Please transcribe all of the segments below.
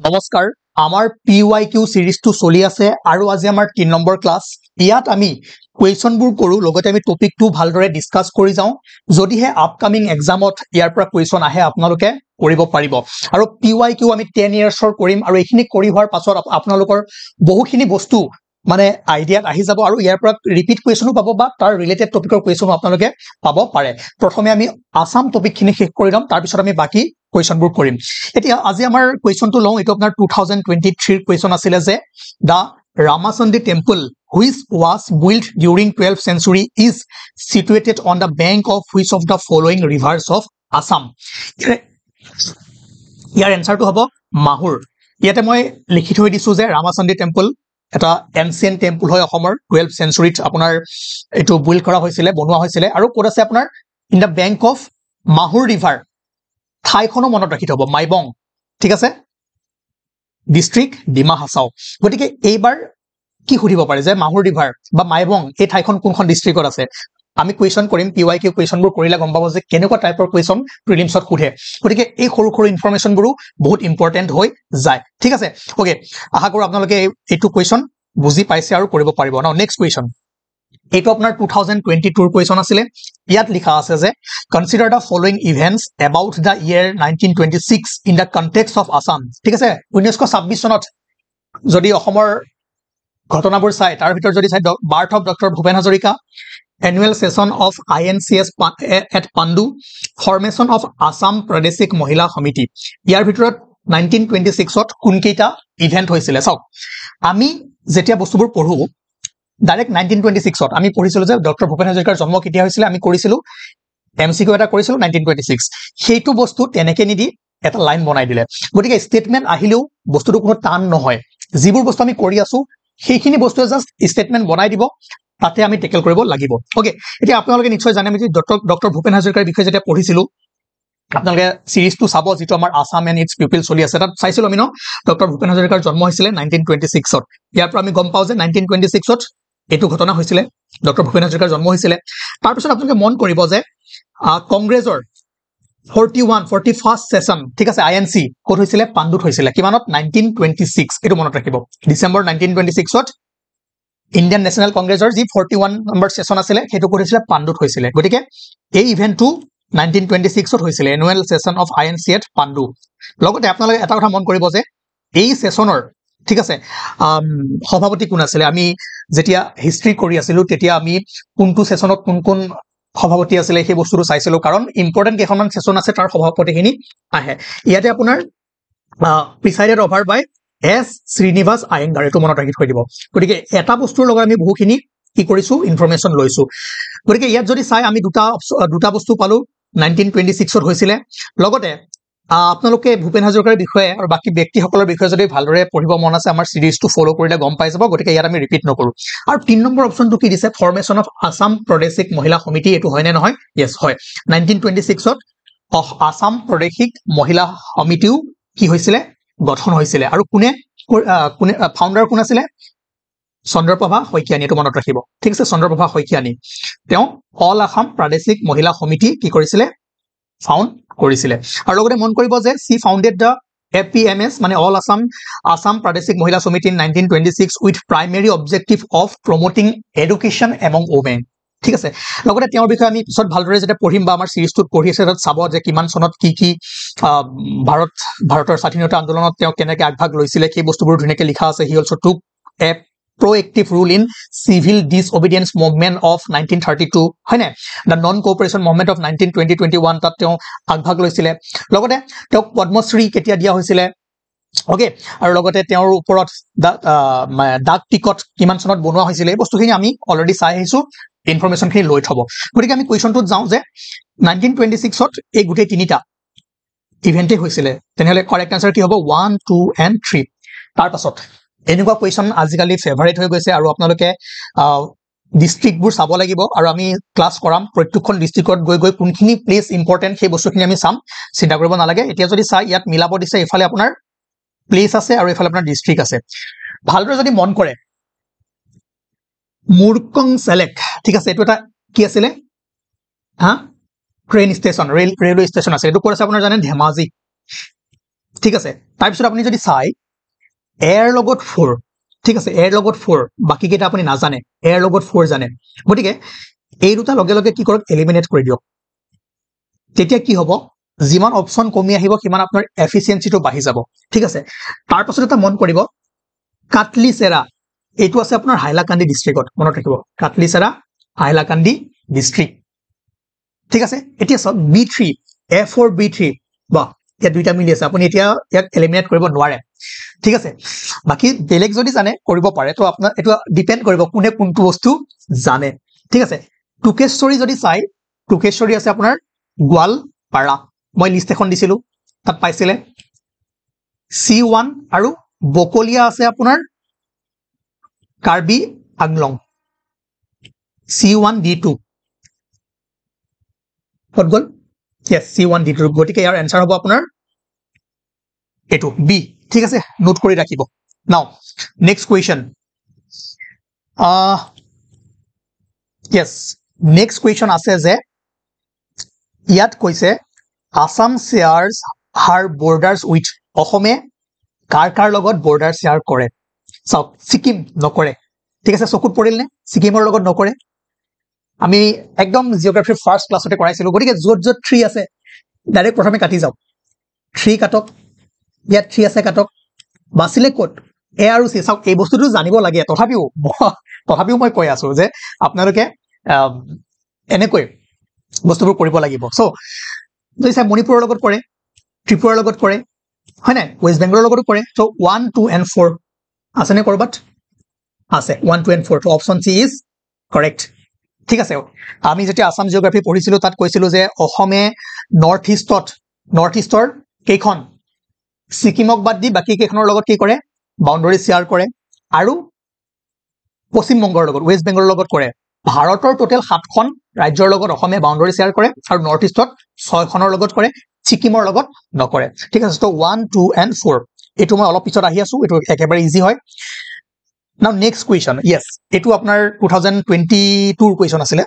নমস্কাৰ আমাৰ PYQ সিৰিজটো চলি আছে আৰু আজি আমাৰ 3 নম্বৰ ক্লাস ইয়াত আমি কুৱেশ্যনবোৰ কৰো লগতে আমি টপিকটো ভালদৰে ডিসকাস কৰি যাওঁ যদিহে আপকামিং এক্সামত ইয়াৰ পৰা কুৱেশ্যন আহে আপোনালোকে কৰিব পাৰিব আৰু PYQ আমি 10 ইয়াৰ্ছৰ কৰিম আৰু এইখিনি কৰি হোৱাৰ পাছত আপোনালোকৰ বহুখিনি বস্তু মানে আইডিয়াত আহি যাব আৰু ইয়াৰ পৰা ৰিপিট কুৱেশ্যনো পাব বা তাৰ ৰিলেটেড টপিকৰ কুৱেশ্যনো আপোনালোকে পাব পাৰে প্ৰথমে আমি আসাম টপিকখিনি শেষ কৰি লম তাৰ পিছত আমি বাকি কুৱেশ্যনবোৰ কৰিম এতিয়া আজি আমাৰ কুৱেশ্যনটো লওঁ এটো আপোনাৰ 2023 কুৱেশ্যন আছিল যে দা Ramachandi temple which was built during 12th century is situated on the bank of which of the following rivers of Assam ইয়াৰ এনসাৰটো হ'ব মাহুৰ ইয়াতে মই লিখি থৈ দিছো যে Ramachandi temple এটা এনসিয়েন্ট টেম্পল হয় অসমৰ 12th centuryত আপোনাৰ এটো বিল্ড কৰা হৈছিল বনোৱা হৈছিল আৰু কোড আছে আপোনাৰ in the bank of Mahur river ঠাইখনো মনত ৰাখি থব মাইবং ঠিক আছে ডিস্ট্ৰিক্ট ডিমা হাছাও গতিকে এইবাৰ কি খুদিব পাৰে যে মাহুৰ ৰিভাৰ বা মাইবং এই ঠাইখন কোনখন ডিস্ট্ৰিক্টত আছে আমি কুৱেশ্যন কৰিম PYQ কুৱেশ্যনবোৰ কৰিলে গম পাব যে কেনেকুৱা টাইপৰ কুৱেশ্যন প্ৰিলিমছত খুধে গতিকে এই সৰু সৰু ইনফৰমেশনবোৰো বহুত ইম্পৰ্টেন্ট হৈ যায় ঠিক আছে ওকে আশা কৰো আপোনালোকে এইটো কুৱেশ্যন বুজি পাইছে আৰু কৰিব পাৰিব ন নেক্সট কুৱেশ্যন এইটো আপোনাৰ 2022 কুৱেশ্যন আছিল ইয়াত লিখা আছে যে consider the following events about the year 1926 in the context of Assam ঠিক আছে 1926 চনত যদি অসমৰ ঘটনাবোৰ চাই তাৰ ভিতৰত যদি চাই birth of doctor Bhupen Hazarika annual session of INCS at Pandu formation of Assam Pradeshik Mohila Committee ইয়াৰ ভিতৰত 1926 ত কোনকেইটা ইভেন্ট হৈছিল চাওক আমি যেতিয়া বস্তুবোৰ পঢ়ো ডাইৰেক্ট 1926 ত আমি পঢ়িছিলো যে ডক্টৰ ভূপেন হাজৰিকাৰ জন্ম কেতিয়া হৈছিল আমি কৰিছিলো MCQ এটা কৰিছিলো 1926 সেইটো বস্তু তেনেকে নিদি এটা লাইন বনাই দিলে গতিকে ষ্টেটমেন্ট আহিলেও বস্তুটো কোনো টান নহয় যিবোৰ বস্তু আমি কৰি আছো সেইখিনি বস্তু জাস্ট ষ্টেটমেন্ট বনাই দিব তাতে আমি টেকেল কৰিব লাগিব ওকে এতিয়া আপোনালোকে নিশ্চয় জানে আমি যে ডক্টৰ ভূপেন হাজৰিকাৰ বিষয়ে যেতিয়া পঢ়িছিলো আপোনালোকে সিৰিজটো চাব যেটো আমাৰ আসাম এণ্ড ইটস পিপল চলি আছে তাত চাইছিলো আমি ন ডক্টৰ ভূপেন হাজৰিকাৰ জন্ম হৈছিল 1926 ত ইয়াৰ পৰা আমি গম পাও যে 1926 ত এটো ঘটনা হৈছিল ডক্টৰ ভূপেন হাজৰিকাৰ জন্ম হৈছিল তাৰ পিছত আপোনালোকে মন কৰিব যে কংগ্ৰেছৰ 41st সেশন ঠিক আছে INC কোড হৈছিল পাণ্ডুত হৈছিল কিমানত 1926 এটো মনত ৰাখিব ডিসেম্বৰ 1926 ত ইন্ডিয়ান ন্যাশনাল কংগ্ৰেছৰ যি 41 নম্বৰ সেশন আছিল হেতু কৰিছিল পাণ্ডুত হৈছিল গতিকে এই ইভেন্টটো 1926 ত হৈছিল annual session of INC at Pandu লগতে আপোনালোকে এটা কথা মন কৰিব যে এই সেশনৰ ঠিক আছে সভাপতি কোন আছিল আমি যেতিয়া হিষ্ট্ৰি কৰি আছিলো তেতিয়া আমি কোনটো সেশনত কোন সভাপতি আছিল সেই বস্তুটো চাইছিলো কাৰণ ইম্পৰ্টেন্ট কেইখনমান সেশন আছে তাৰ সভাপতিখিনি আহে ইয়াতে আপোনাৰ প্ৰিসাইডেড ওভাৰ বাই S Srinivas Iyengar এটো মনত ৰাখি থৈ দিব গতিকে এটা বস্তুৰ লগত আমি বহুখিনি কি কৰিছো ইনফৰমেশন লৈছো গতিকে ইয়াত যদি চাই আমি দুটা বস্তু পালো 1926 ত হৈছিল লগতে আপোনালোকে ভূপেন হাজৰিকাৰ বিষয়ে আৰু বাকি ব্যক্তিসকলৰ বিষয়ে যদি ভালদৰে পঢ়িব মন আছে আমাৰ সিৰিজটো ফলো কৰিলে গম পাই যাব গতিকে ইয়াত আমি ৰিপিট নকৰো আৰু 3 নম্বৰ অপচনটো কি দিছে ফৰ্মেশন অফ আসাম প্ৰদেশিক মহিলা সমিতি এটো হয় নে নহয় yes হয় 1926 ত আসাম প্ৰদেশিক মহিলা সমিতিও কি হৈছিল গঠন হৈছিল আৰু কোনে ফাউন্ডাৰ কোন আছিল চন্দ্ৰপ্ৰভা শইকীয়ানী এটো মনত ৰাখিব ঠিক আছে চন্দ্ৰপ্ৰভা শইকীয়ানী তেওঁ অল আসাম প্ৰাদেশিক মহিলা সমিতি কি কৰিছিল ফাউন্ড কৰিছিল আৰু লগতে মন কৰিব যে সি ফাউন্ডেড দা APMS মানে অল আসাম প্ৰাদেশিক মহিলা সমিতি in 1926 with primary objective of promoting education among women ঠিক আছে লগতে তেওঁৰ বিষয়ে আমি পিছত ভালদৰে যেটা পঢ়িম বা আমাৰ সিৰিজটোত পঢ়ি আছে তাত চাব যে কিমান সনত কি ভাৰতৰ স্বাধীনতা আন্দোলনত তেওঁ কেনেকৈ আগভাগ লৈছিল সেই বস্তুবোৰ ধুনীয়াকৈ লিখা আছে হি অলসো টুক এ proactive rule in civil disobedience movement of 1932 হয়নে the non cooperation movement of 1920-21 তাত তেওঁ আগভাগ লৈছিল লগতে তেওঁক পদ্মশ্ৰী কেতিয়া দিয়া হৈছিল ওকে আৰু লগতে তেওঁৰ ওপৰত ডাক টিকট কিমান সনত বনোৱা হৈছিল এই বস্তুখিনি আমি অলৰেডি চাই আহিছো ইনফৰমেশন খিনি লৈ থব গতিকে আমি কুৱেশ্যনটোত যাওঁ যে 1926 ত এই গুটেই তিনিটা ইভেন্টে হৈছিল তেনেহলে কাৰেক্ট আনসাৰ কি হ'ব 1 2 and 3 তাৰ পাছত এনেকুৱা কুৱেশ্যন আজিকালি ফেভাৰিট হৈ গৈছে আৰু আপোনালোকে ডিস্ট্ৰিক্টবোৰ চাব লাগিব আৰু আমি ক্লাস কৰাম প্ৰত্যেকখন ডিস্ট্ৰিক্টত গৈ কোনখিনি প্লেস ইম্পৰ্টেন্ট সেই বস্তুখিনি আমি চাম চিন্তা কৰিব নালাগে এতিয়া যদি চাই ইয়াত মিলাব দিছে এফালে আপোনাৰ প্লেস আছে আৰু এফালে আপোনাৰ ডিস্ট্ৰিক্ট আছে ভালদৰে যদি মন কৰে মুৰকং সেলেক ঠিক আছে এটো এটা কি আছিল ট্ৰেইন ষ্টেচন ৰেলৱে ষ্টেচন আছে এটো কোন আছে আপোনাৰ জানেন ধেমাজি ঠিক আছে তাৰপিছত আপুনি যদি চাই এৰ লগত 4 ঠিক আছে এৰ লগত 4 বাকি কেইটা আপুনি নাজানে এৰ লগত 4 জানে গতিকে এই দুটা লগে লগে কি কৰক এলিমিনেট কৰি দিয়ক তেতিয়া কি হ'ব যিমান অপচন কমি আহিব কিমান আপোনাৰ এফিচিয়েন্সিটো বাঢ়ি যাব ঠিক আছে তাৰ পাছত এটা মন কৰিব কাটলিছেৰা এইটো আছে আপোনাৰ হাইলাকান্দি ডিস্ট্ৰিক্টত মনত ৰাখিব কাটলিছেৰা হাইলাকান্দি ডিস্ট্ৰিক্ট ঠিক আছে এতিয়া সব B3 A4 B3 বা এটা দুইটা মিলি আছে আপুনি এতিয়া ইয়াক এলিমিনেট কৰিব নোৱাৰে ঠিক আছে বাকি বেলেগ যদি জানে কৰিব পাৰে তো আপোনাৰ এটো ডিপেন্ড কৰিব কোনে কোনটো বস্তু জানে ঠিক আছে টুকেশ্বৰী যদি চাই টুকেশ্বৰী আছে আপোনাৰ গোৱালপাৰা মই লিষ্ট এখন দিছিলো তাত পাইছিলে C1 আৰু বকলিয়া আছে আপোনাৰ কাৰ্বি আংলং C1 D2 হট গল yes C1 D2 গটিকে ইয়াৰ আনসাৰ হ'ব আপোনাৰ এটো B ঠিক আছে নোট কৰি ৰাখিব নাও next question yes next question আছে যে ইয়াত কৈছে আসাম শেয়াৰ্স হাৰ বৰ্ডাৰ্স উইথ অসমে কাৰ লগত বৰ্ডাৰ শেয়াৰ কৰে সব সিকিম নকৰে ঠিক আছে চকুত পৰিল নে সিকিমৰ লগত নকৰে আমি একদম জিওগ্ৰাফি ফাৰ্স্ট ক্লাছতে কৰাইছিলো গতিকে যত যত 3 আছে ডাইৰেক্ট প্ৰথমে কাটি যাও 3 কাটক ইয়াত 3 আছে কাটক বাছিলে কোট এ আৰু সি সব এই বস্তুটো জানিব লাগে তথাপিও মই কৈ আছো যে আপোনালোকে এনেকৈ বস্তুবোৰ কৰিব লাগিব সো যদি চাই মণিপুৰৰ লগত কৰে ত্ৰিপুৰাৰ লগত কৰে হয় না ওয়েস্ট বেংগলৰ লগতো কৰে সো 1 2 and 4 আছে নে কৰবাত আছে 1 2 and 4 তো অপচন সি ইজ কাৰেক্ট ঠিক আছে আমি যেতিয়া আসাম জিওগ্ৰাফি পঢ়িছিলো তাত কৈছিলো যে অসমে নৰ্থ ইষ্টৰ কেইখন সিকিমক বাদ দি বাকি কেইখনৰ লগত কি কৰে বাউন্ডাৰী শেয়াৰ কৰে আৰু পশ্চিম বংগৰ লগত ওয়েস্ট বেংগলৰ লগত কৰে ভাৰতৰ টোটাল 7খন ৰাজ্যৰ লগত অসমে বাউন্ডাৰী শেয়াৰ কৰে আৰু নৰ্থ ইষ্টত 6খনৰ লগত কৰে সিকিমৰ লগত নকৰে ঠিক আছে তো 1 2 and 4 এটো মই অলপ পিছত আহি আছো এটো একেবাৰে ইজি হয় Now next question yes এটো আপোনাৰ 2022 question আছিলে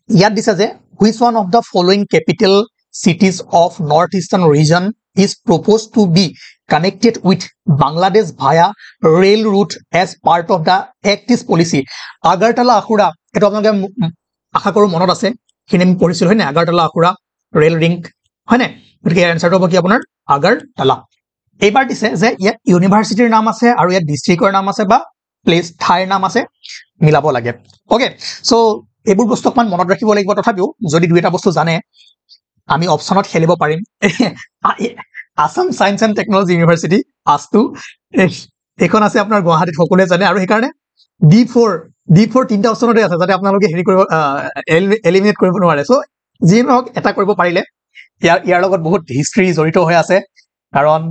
ইয়াত দিছে যে which one of the following capital cities of northeastern region is proposed to be connected with Bangladesh via rail route as part of the Act East policy Agartala Akhura এটো আপোনালোকে আশা কৰো মনত আছে কিনে আমি পঢ়িছিল হয় না Agartala Akhura rail link হয় না গতিকে আনসাৰটো হ'ব কি আপোনাৰ Agartala এইবাৰ দিছে যে ইয়াত ইউনিভাৰ্সিটিৰ নাম আছে আৰু ইয়াত ডিস্ট্ৰিক্টৰ নাম আছে বা প্লেস ঠাইৰ নাম আছে মিলাব লাগে ওকে সো এইবোৰ বস্তু অকমান মনত ৰাখিব লাগিব তথাপিও যদি দুইটা বস্তু জানে আমি অপচনত খেলিব পাৰিম Assam science and technology university আস্তু এখন আছে আপোনাৰ গুৱাহাটীত সকলোৱে জানে আৰু হেকাৰণে D4 তিনটা অপচনতে আছে যাতে আপোনালোকে হেৰি কৰিব এলিমিনেট কৰিব নোৱাৰে সো যি নহওক এটা কৰিব পাৰিলে ইয়াৰ লগত বহুত হিষ্ট্ৰী জড়িত হৈ আছে কাৰণ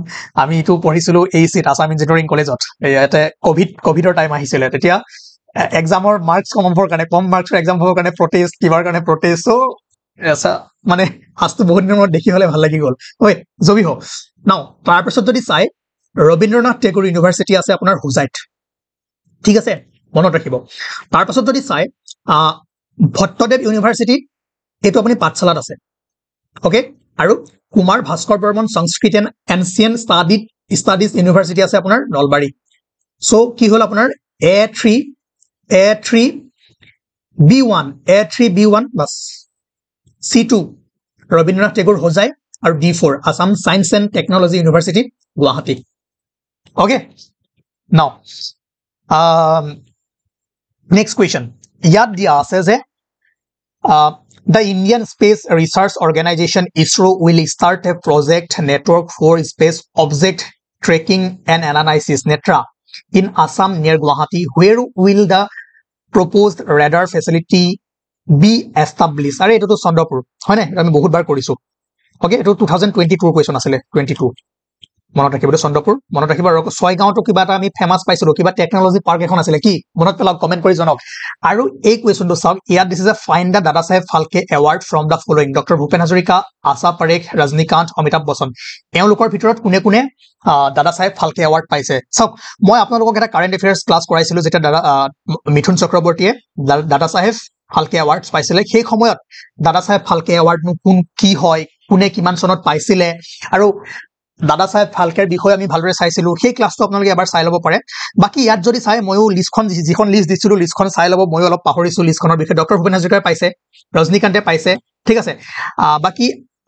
আমি ইটো পঢ়িছিলো এই সিট আসাম ইঞ্জিনিয়াৰিং কলেজত ইয়াতে কোভিডৰ টাইম আহিছিলে তেতিয়া এক্সামৰ মাৰ্কস কম হবৰ কাৰণে কম মাৰ্কসৰ এক্সাম হবৰ কাৰণে প্ৰটেষ্ট কিবাৰ কাৰণে প্ৰটেষ্ট সো এসা মানে আস্তু বহুত দিনৰ দেখি হলে ভাল লাগি গল ওই জবি হ নাও তাৰ পিছত যদি চাই ৰবীন্দ্ৰনাথ টেগোৰ ইউনিভাৰ্সিটি আছে আপোনাৰ হুজাইত ঠিক আছে মনত ৰাখিব তাৰ পিছত যদি চাই ভট্টদেৱ ইউনিভাৰ্সিটি এটো আপুনি পাঠশালাত আছে ওকে আৰু কুমাৰ ভাস্কৰ বৰ্মন সংস্কৃত এণ্ড এনচিয়েন্ট ষ্টাডিজ ইউনিভাৰ্সিটি আছে আপোনাৰ নলবাৰী সো কি হল আপোনাৰ A3B1 বাস C2 ৰবীন্দ্ৰনাথ টেগোৰ হোজাই আৰু D4 Assam science and technology university Guwahati okay নাও নেক্সট কোৱেশ্চন ইয়াত দিয়া আছে যে the Indian Space Research Organization ISRO will start a project network for space object tracking and analysis NETRA in Assam near Guwahati. Where will the proposed radar facility be established? Are eto to Sondapur hoy na ami bahut bar korisu okay eto 2022 question asile 22 মনত ৰাখিব চন্দ্ৰপুৰ মনত ৰাখিব আৰু ছয়গাঁওটো কিবা এটা আমি famous পাইছিলো কিবা টেকনলজি পাৰ্ক এখন আছিল কি মনত পেলাওক কমেন্ট কৰি জনাওক আৰু এই কোৱেশ্চনটো চাওক ইয়াত দিছে যে find the Dada Saheb Phalke award from the following doctor Bhupen Hazarika Asha Parekh Rajinikanth Amitabh Bachchan এওঁলোকৰ ভিতৰত কোনে কোনে দাদা সাহেব ফালকে এৱাৰ্ড পাইছে চাওক মই আপোনালোকক এটা কাৰেন্ট এফেয়াৰ্স ক্লাছ কৰাইছিলো যেটা দাদা মিথুন চক্ৰৱৰ্তীয়ে দাদা সাহেব ফালকে এৱাৰ্ডছ পাইছিলে সেই সময়ত দাদা সাহেব ফালকে এৱাৰ্ড কোন কি হয় কোনে কিমান চনত পাইছিলে আৰু দাদা সাহেব ফালকেৰ বিষয়ে আমি ভালদৰে চাইছিলো সেই ক্লাছটো আপোনালোকে এবাৰ চাই ল'ব পাৰে বাকি ইয়াত যদি চাই ময়ো লিষ্টখন যিখন লিষ্ট দিছিলো লিষ্টখন চাই ল'ব ময়ো অলপ পাহৰিছো লিষ্টখনৰ বিষয়ে ডক্টৰ ভূপেন হাজৰিকাই পাইছে ৰজনীকান্তে পাইছে ঠিক আছে বাকি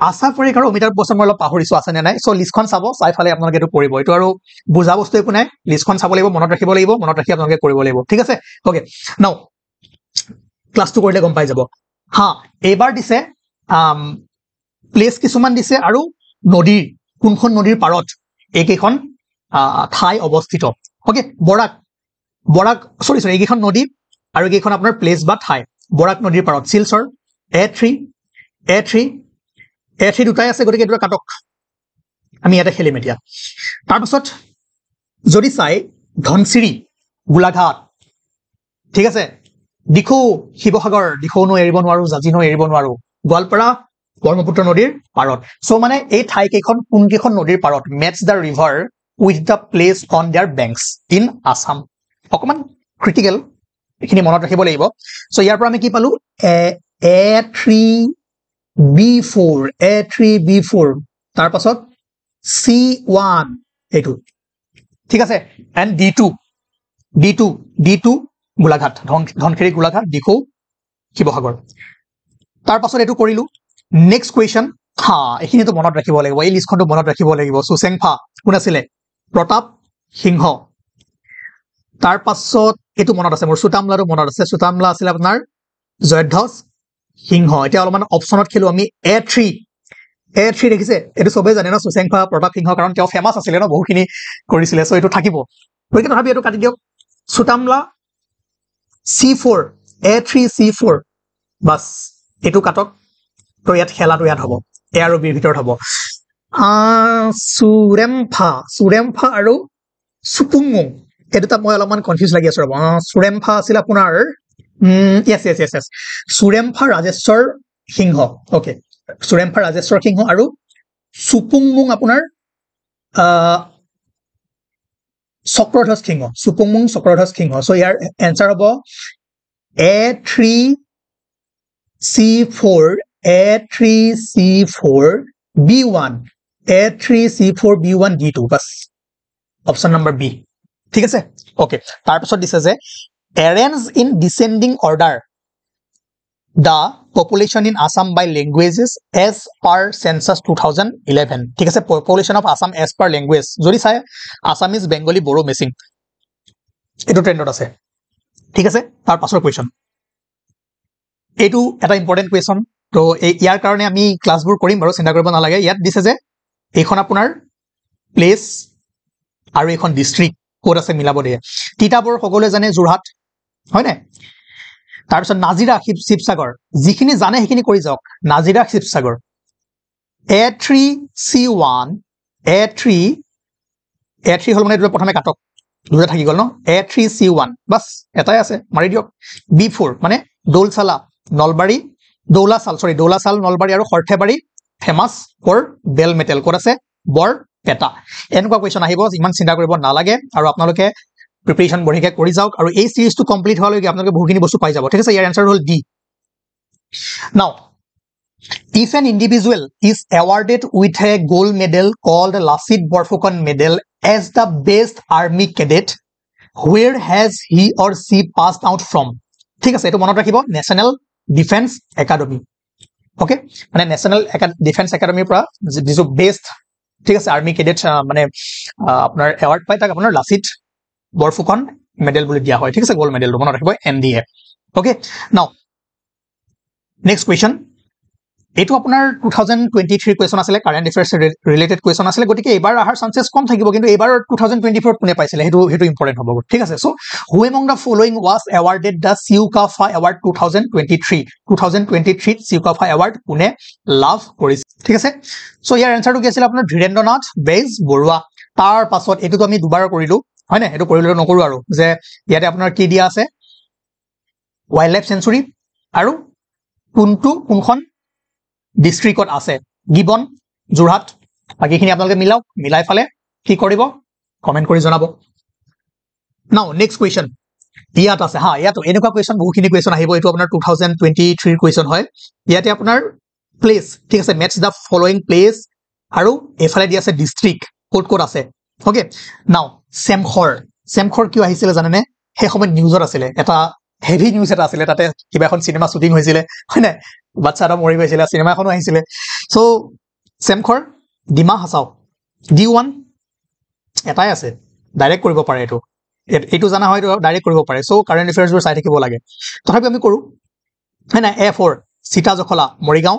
আশা পৰীক্ষাৰ অমিতাভ বচ্চন মই অলপ পাহৰিছো আছে নে নাই সো লিষ্টখন চাব চাই ফালে আপোনালোকে এইটো কৰিব এইটো আৰু বুজা বস্তু একো নাই লিষ্টখন চাব লাগিব মনত ৰাখিব লাগিব মনত ৰাখি আপোনালোকে কৰিব লাগিব ঠিক আছে ওকে নাও ক্লাছটো কৰিলে গম পাই যাব হা এইবাৰ দিছে প্লেস কিছুমান দিছে আৰু নদীৰ কোনখন নদীৰ পাৰত এইকেইখন ঠাই অৱস্থিত ওকে বৰাক সৰি এইকেইখন নদী আৰু এইকেইখন আপোনাৰ প্লেস বা ঠাই বৰাক নদীৰ পাৰত শিলচৰ A3 দুটাই আছে গতিকে দুটা কাটক আমি ইয়াতে খেলিম এতিয়া তাৰপিছত যদি চাই ধনচিৰি গোলাঘাট ঠিক আছে দিখৌ শিৱসাগৰ দিখৌনো এৰিব নোৱাৰো জাজিনো এৰিব নোৱাৰো গোৱালপাৰা ব্ৰহ্মপুত্ৰ নদীৰ পাৰত সো মানে এই ঠাই কেইখন কোনকেইখন নদীৰ পাৰত matches the river with the place on their banks in Assam অকমান ক্ৰিটিকেল এখিনি মনত ৰাখিব লাগিব সো ইয়াৰ পৰা আমি কি পালো A3B4 তাৰ পাছত C1 এইটো ঠিক আছে এন্ড D2 গোলাঘাট ধনখেৰি গোলাঘাট দিখৌ শিৱসাগৰ তাৰ পাছত এইটো কৰিলো নেক্সট কোৱেশ্চন হা এখিনিটো মনত ৰাখিব লাগিব এই লিষ্টখনটো মনত ৰাখিব লাগিব সুচেংফা কোন আছিল প্ৰতাপ সিংহ তাৰ পাছত এইটো মনত আছে মোৰ সুতামলাৰো মনত আছে সুতামলা আছিল আপোনাৰ জয়ধ্বজ সিংহ এটা অলপমান অপচনত খেলো আমি A3 দেখিছে এটো সবে জানে না সুচেংফা প্ৰতাপ সিংহ কাৰণ তেওঁ ফেমাস আছিল না বহুখিনি কৰিছিল সো এটো থাকিব গতিকে তথাপি এটো কাটি দিয়ক সুতামলা C4 A3 C4 বাস এটো কাটক তো ইয়াত খেলাটো ইয়াত হ'ব এ আৰু বিৰ ভিতৰত হ'ব সুৰেমফা আৰু সুপুংমুং এটা মই অলপমান কনফিউজ লাগি আছে ৰব সুৰেমফা আছিল আপোনাৰ yes সুৰেমফা ৰাজেশ্বৰ সিংহ ওকে সুৰেমফা ৰাজেশ্বৰ সিংহ আৰু সুপুংমুং আপোনাৰ চক্ৰধ্বজ সিংহ সুপুংমুং চক্ৰধ্বজ সিংহ সো ইয়াৰ এনসাৰ হ'ব A3C4 B1 D2 বাস অপশন নম্বৰ বি ঠিক আছে ওকে তাৰ পিছত দিছে যে arrange in descending order the population in Assam by languages as per census 2011 ঠিক আছে population of Assam as per language যদি চাই Assamese Bengali Bodo Missing এটো ট্ৰেন্ডত আছে ঠিক আছে তাৰ পাছৰ কোৱেশ্চন এটো এটা ইম্পৰ্টেন্ট কোৱেশ্চন তো ইয়াৰ কাৰণে আমি ক্লাছবোৰ কৰিম বাৰু চিন্তা কৰিব নালাগে ইয়াত দিছে যে এইখন আপোনাৰ প্লেস আৰু এইখন ডিস্ট্ৰিক্ট কোড আছে মিলাব দিয়ে তিতাবৰ সকলোৱে জানে যোৰহাট হয় না তাৰ পিছত নাজিৰা শিৱসাগৰ যিখিনি জানে সেইখিনি কৰি যাওক নাজিৰা শিৱসাগৰ A3C1 A3 হল মানে প্ৰথমে কাটক দুটা থাকি গল ন A3C1 বাস এটাই আছে মাৰি দিয়ক B4 মানে দৌলছালা নলবাৰী দৌলাছাল নলবাৰী আৰু খৰঠেবাৰী famous for bell metal code আছে বৰপেটা এনেকুৱা কোৱেশ্চন আহিব ইমান চিন্তা কৰিব নালাগে আৰু আপোনালোকে প্ৰিপাৰেচন বঢ়িয়াকৈ কৰি যাওক আৰু এই সিৰিজটো কমপ্লিট হোৱালৈকে আপোনালোকে বহুখিনি বস্তু পাই যাব ঠিক আছে ইয়াৰ আনসাৰ হল ডি নাও if an individual is awarded with a gold medal called Lasit Borfukan medal as the best army cadet where has he or she passed out from ঠিক আছে এটো মনত ৰাখিব ন্যাশনাল ডিফেন্স একাডেমি ওকে মানে national defence একাডেমিৰ পৰা যিটো best ঠিক আছে আৰ্মি কেডেট মানে আপোনাৰ এৱাৰ্ড পাই তাক আপোনাৰ লাচিত বৰফুকন মেডেল বুলি দিয়া হয় ঠিক আছে গোল্ড মেডেল মনত ৰাখিব NDA ওকে নাও নেক্সট কোৱেশ্চন এটো আপোনাৰ 2023 কোৱেশ্চন আছিল কাৰেন্ট এফেয়াৰ্স ৰিলেটেড কোৱেশ্চন আছিল গতিকে এবাৰ আহাৰ চান্সেস কম থাকিব কিন্তু এবাৰ 2024 কোনে পাইছিল হেতু ইম্পৰ্টেন্ট হ'ব ঠিক আছে so who among the following was awarded the Sukaphaa award 2023 Sukaphaa award কোনে লাভ কৰিছে ঠিক আছে সো ইয়াৰ আনসাৰটো কি আছিল আপোনাৰ ধীৰেন্দ্ৰনাথ বেজ বৰুৱা তাৰ পাছত এটো আমি দুবাৰ কৰিলো হয় না এটো কৰিলে নকৰো আৰু যে ইয়াতে আপোনাৰ কি দিয়া আছে ওয়াইল্ড লাইফ সেঞ্চুৰী আৰু কোনখন ডিস্ট্ৰিক্টত আছে গিবন যোৰহাট বাকিখিনি আপোনালোকে মিলাই ফালে কি কৰিব কমেন্ট কৰি জনাব নাও নেক্সট কোৱেশ্চন ইয়াত আছে হা ইয়াত এনেকুৱা কোৱেশ্চন বহুখিনি কোৱেশ্চন আহিব এটো আপোনাৰ 2023 কোৱেশ্চন হয় ইয়াতে আপোনাৰ প্লেস ঠিক আছে মেটচ দা ফলোইং প্লেস আৰু এফালে দি আছে ডিস্ট্ৰিক্ট ক'ত আছে ওকে নাও চেমখৰ কিয় আহিছিলে জানেনে সেই সময়ত নিউজত আছিলে এটা হেভি নিউজ এটা আছিলে তাতে কিবা এখন চিনেমা শ্বুটিং হৈছিলে হয় নাই বাচ্চা এটা মৰি গৈছিলে চিনেমা এখনো আহিছিলে সো চেমখৰ ডিমা হাছাও D1 এটাই আছে ডাইৰেক্ট কৰিব পাৰে এইটো জানা হয় ডাইৰেক্ট কৰিব পাৰে সো কাৰেণ্ট এফেয়াৰ্ছবোৰ চাই থাকিব লাগে তথাপি আমি কৰো হয় না A4 সীতা জখলা মৰিগাঁও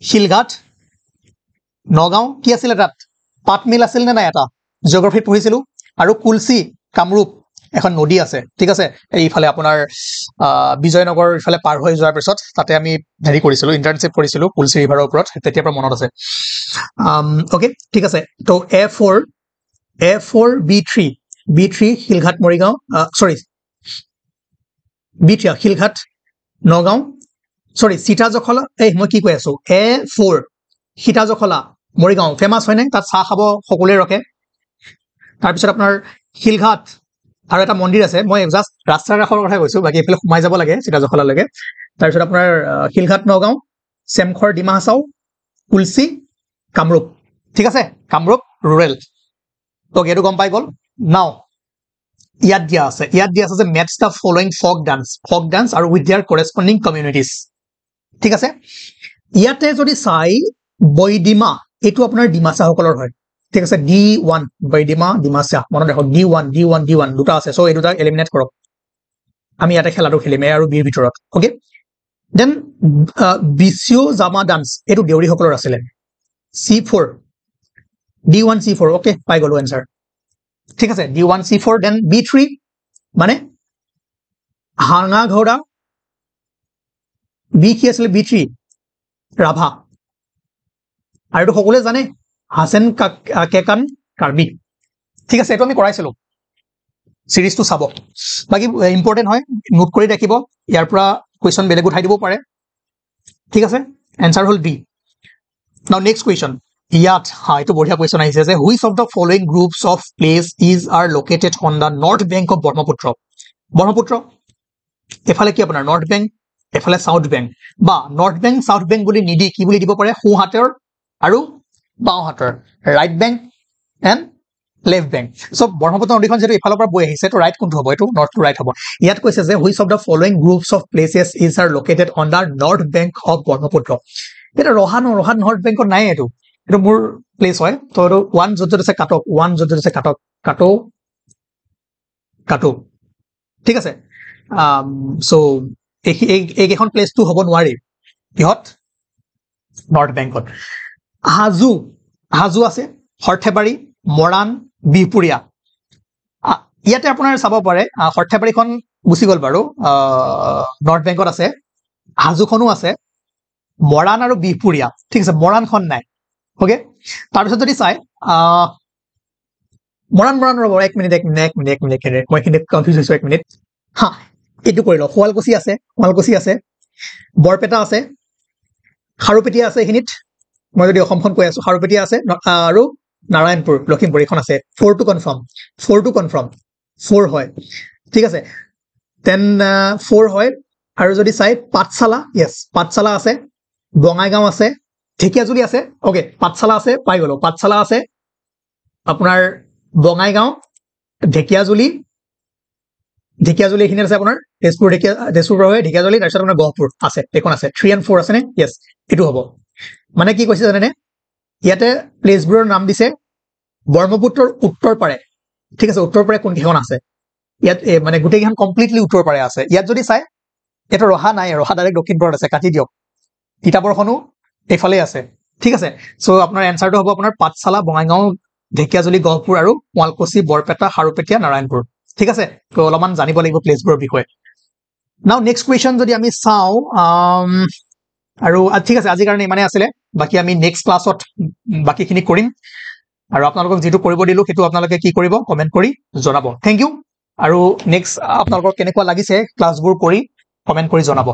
শিলঘাট নগাঁও কি আছিল তাত পাটমিল আছিল নে নাই এটা জিঅগ্ৰাফিত পঢ়িছিলো আৰু কুলসি কামৰূপ এখন নদী আছে ঠিক আছে এইফালে আপোনাৰ বিজয়নগৰ ইফালে পাৰ হৈ যোৱাৰ পিছত তাতে আমি হেৰি কৰিছিলো ইন্টাৰ্নশিপ কৰিছিলো কুলসি ৰিভাৰৰ ওপৰত তেতিয়াৰ পৰা মনত আছে ওকে ঠিক আছে তো A4 B3 শিলঘাট মৰিগাঁও সৰি B3 শিলঘাট নগাঁও সৰি সীতা জখলা মই কি কৈ আছো A4 সীতা জখলা মৰিগাঁও ফেমাস হয় নাই তাত চাহ খাব সকলোৱে ৰখে তাৰ পিছত আপোনাৰ শিলঘাট আৰু এটা মন্দিৰ আছে মই জাস্ট ৰাস্তাৰ কাষৰ কথা কৈছো বাকি এফালে সোমাই যাব লাগে সীতা জখলা লাগে তাৰ পিছত আপোনাৰ শিলঘাট নগাঁও চেমখৰ ডিমা হাছাও কুলসি কামৰূপ ঠিক আছে কামৰূপ ৰুৰেল তো এটো গম পাই গল নাও ইয়াত দিয়া আছে যে matches the following folk dance আৰু উইথ देयर কৰেসপন্ডিং কমিউনিটিজ ঠিক আছে ইয়াতে যদি চাই বৈদিমা এটো আপোনাৰ ডিমাসা সকলৰ হয় ঠিক আছে D1 বৈদিমা ডিমাসা মনত ৰাখক D1 দুটা আছে সো এই দুটা এলিমিনেট কৰক আমি ইয়াতে খেলাটো খেলিম আৰু বিৰ ভিতৰত ওকে দেন বিচিও জামা ডান্স এটো দেউৰী সকলৰ আছিল C4 D1 C4 ওকে পাই গলো आंसर ঠিক আছে D1 C4 দেন B3 মানে হাঙা ঘোড়া B কি আছিল B3 ৰাভা আৰু তো সকলোৱে জানে হাসেন কেকান কাৰ্বি ঠিক আছে এটো আমি কৰাইছিলো সিৰিজটো চাব বাকি ইম্পৰ্টেন্ট হয় নোট কৰি ৰাখিব ইয়াৰ পৰা কোৱেশ্চন বেলেগ উঠাই দিব পাৰে ঠিক আছে आंसर হল B নাও নেক্সট কোৱেশ্চন ইয়াত এটো বঢ়িয়া কোৱেশ্চন আহিছে যে which of the following groups of place are located on the north bank of Brahmaputra এফালে কি আপোনাৰ নৰ্থ বেংক এফালে সাউথ বেংক বা নৰ্থ বেংক সাউথ বেংক বুলি নিদি কি বুলি দিব পাৰে সোঁহাতৰ আৰু বাওঁহাতৰ right bank and left bank so Brahmaputra নদীখন যেটো এফালৰ পৰা বৈ আহিছে তো ৰাইট কোনটো হ'ব এটো নৰ্থ টু ৰাইট হ'ব ইয়াত কৈছে যে which of the following groups of places are located on the north bank of Brahmaputra এটা ৰহান নৰ্থ বেংকত নাই এটো মোৰ প্লেস হয় তো 1 যত আছে কাটক 1 যত আছে কাটো ঠিক আছে সো এই এখন প্লেস টু হ'ব নোৱাৰি কিহত নৰ্থ বেংকত হাজু আছে হৰথেবাৰী মৰাণ বিহপুৰীয়া ইয়াতে আপোনাৰ চাব পাৰে হৰথেবাৰীখন গুছি গল বাৰু নৰ্থ বেংকত আছে হাজুখনো আছে মৰাণ আৰু বিহপুৰীয়া ঠিক আছে মৰাণখন নাই ওকে তাৰ পিছত যদি চাই মৰাণ ৰব এক মিনিট মই কিনে কনফিউজ হৈছো এক মিনিট হা এটো কৰিলো শুৱালকুছি আছে বৰপেটা আছে খাৰুপেটিয়া আছে এখিনিত মই যদি অসমখন কৈ আছো খাৰুপেটিয়া আছে আৰু নাৰায়ণপুৰ লখিমপুৰ এখন আছে 4 টু কনফাৰ্ম 4 হয় ঠিক আছে দেন 4 হয় আৰু যদি চাই পাঠশালা আছে বঙাইগাঁও আছে ঢেকিয়াজুলি আছে ওকে পাঠশালা আছে পাই গলো পাঠশালা আছে আপোনাৰ বঙাইগাঁও ঢেকিয়াজুলি এখিনিত আছে আপোনাৰ তেজপুৰ হয় ঢেকিয়াজুলি তাৰ পিছত আপোনাৰ গহপুৰ আছে এখন আছে 3 and 4 আছে নে यस এটো হ'ব মানে কি কৈছে জানেনে ইয়াতে প্লেসবোৰৰ নাম দিছে ব্ৰহ্মপুত্ৰৰ উত্তৰ পাৰে ঠিক আছে উত্তৰ পাৰে কোন কেখন আছে ইয়াত মানে গুটেই কেখন কমপ্লিটলি উত্তৰ পাৰে আছে ইয়াত যদি চাই এটা ৰহা নাই ৰহা ডাইৰেক্ট দক্ষিণপুৰত আছে কাটি দিয়ক কিতাপৰখনো এফালে আছে ঠিক আছে সো আপোনাৰ आंसरটো হ'ব আপোনাৰ পাঠশালা বঙাইগাঁও ঢেকিয়াজুলি গহপুৰ আৰু শুৱালকুছি বৰপেটা খাৰুপেটিয়া নাৰায়ণপুৰ ঠিক আছে তো অলপমান জানিব লাগিব প্লেসবোৰৰ বিষয়ে নাও নেক্সট কোৱেশ্চন যদি আমি চাও আৰু ঠিক আছে আজি কাৰণে ইমানে আছিলে বাকি আমি নেক্সট ক্লাছত বাকিখিনি কৰিম আৰু আপোনালোকক যেটো কৰিব দিলো হেতু আপোনালোকে কি কৰিব কমেন্ট কৰি জনাব থ্যাংক ইউ আৰু নেক্সট আপোনালোকৰ কেনেকুৱা লাগিছে ক্লাছবোৰ কৰি কমেন্ট কৰি জনাব